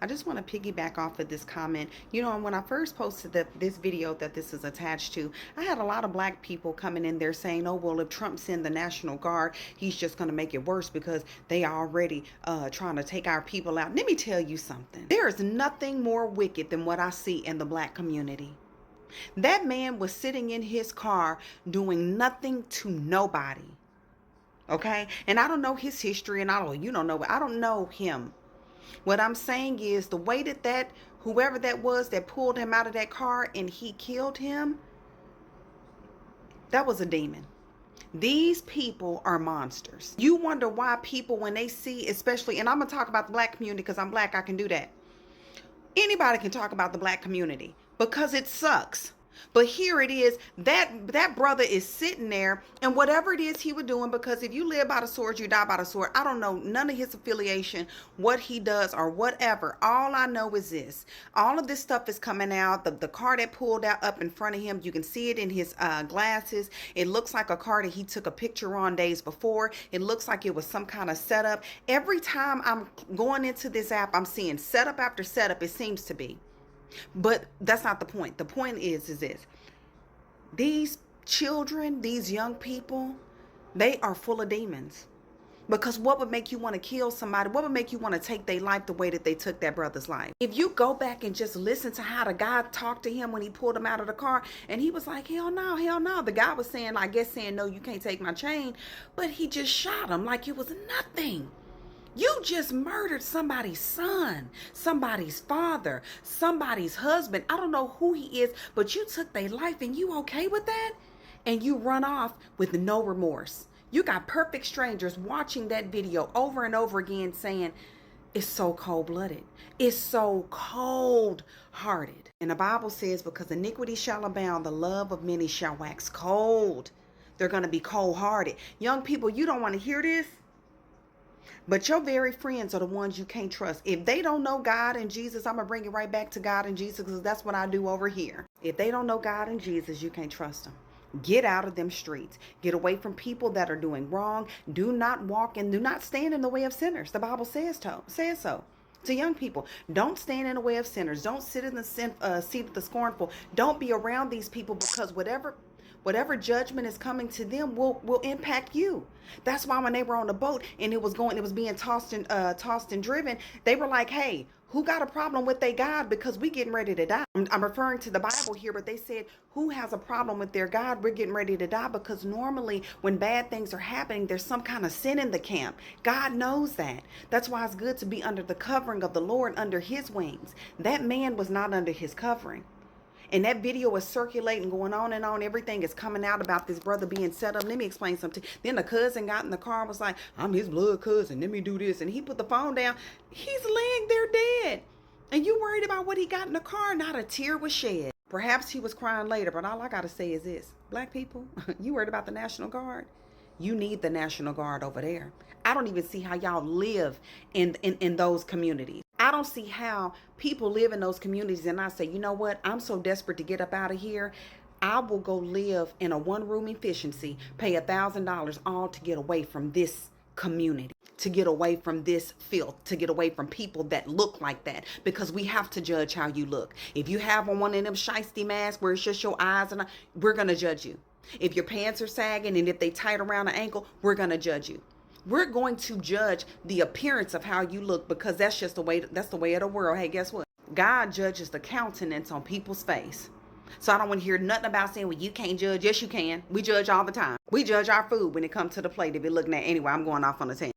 I just want to piggyback off of this comment. You know, when I first posted this video that this is attached to, I had a lot of black people coming in there saying, oh, well, if Trump send the National Guard, he's just going to make it worse because they are already trying to take our people out. Let me tell you something. There is nothing more wicked than what I see in the black community. That man was sitting in his car doing nothing to nobody. Okay? And I don't know his history, and I don't know him. What I'm saying is the way that whoever that was that pulled him out of that car and he killed him, that was a demon. These people are monsters. You wonder why people, when they see, especially, and I'm going to talk about the black community because I'm black, I can do that. Anybody can talk about the black community because it sucks. But here it is, that brother is sitting there, and whatever it is he was doing, because if you live by the sword, you die by the sword. I don't know none of his affiliation, what he does or whatever. All I know is this. All of this stuff is coming out. The car that pulled out up in front of him, you can see it in his glasses. It looks like a car that he took a picture on days before. It looks like it was some kind of setup. Every time I'm going into this app, I'm seeing setup after setup, it seems to be. But that's not the point. The point is this. These children, these young people, they are full of demons. Because what would make you want to kill somebody? What would make you want to take their life the way that they took that brother's life? If you go back and just listen to how the guy talked to him when he pulled him out of the car, and he was like, hell no, hell no. The guy was saying, I guess saying, no, you can't take my chain. But he just shot him like it was nothing. You just murdered somebody's son, somebody's father, somebody's husband. I don't know who he is, but you took their life, and you okay with that? And you run off with no remorse. You got perfect strangers watching that video over and over again saying, it's so cold-blooded. It's so cold-hearted. And the Bible says, because iniquity shall abound, the love of many shall wax cold. They're going to be cold-hearted. Young people, you don't want to hear this. But your very friends are the ones you can't trust. If they don't know God and Jesus, I'm going to bring it right back to God and Jesus, because that's what I do over here. If they don't know God and Jesus, you can't trust them. Get out of them streets. Get away from people that are doing wrong. Do not walk and do not stand in the way of sinners. The Bible says so. To young people, don't stand in the way of sinners. Don't sit in the seat of the scornful. Don't be around these people, because whatever judgment is coming to them will impact you. That's why when they were on the boat and it was being tossed and driven, they were like, hey, who got a problem with their God? Because we getting ready to die. I'm referring to the Bible here, but they said, who has a problem with their God? We're getting ready to die, because normally when bad things are happening, there's some kind of sin in the camp. God knows that. That's why it's good to be under the covering of the Lord, under his wings. That man was not under his covering. And that video is circulating, going on and on. Everything is coming out about this brother being set up. Let me explain something. Then the cousin got in the car and was like, I'm his blood cousin. Let me do this. And he put the phone down. He's laying there dead. And you worried about what he got in the car? Not a tear was shed. Perhaps he was crying later. But all I got to say is this. Black people, you worried about the National Guard? You need the National Guard over there. I don't even see how y'all live in those communities. I don't see how people live in those communities and I say, you know what? I'm so desperate to get up out of here. I will go live in a one-room efficiency, pay $1,000 all to get away from this community, to get away from this filth, to get away from people that look like that, because we have to judge how you look. If you have on one of them shiesty masks where it's just your eyes, and we're going to judge you. If your pants are sagging and if they tight around the ankle, we're going to judge you. We're going to judge the appearance of how you look, because that's just the way of the world. Hey, guess what? God judges the countenance on people's face. So I don't want to hear nothing about saying, well, you can't judge. Yes, you can. We judge all the time. We judge our food when it comes to the plate if you're looking at. Anyway, I'm going off on a tangent.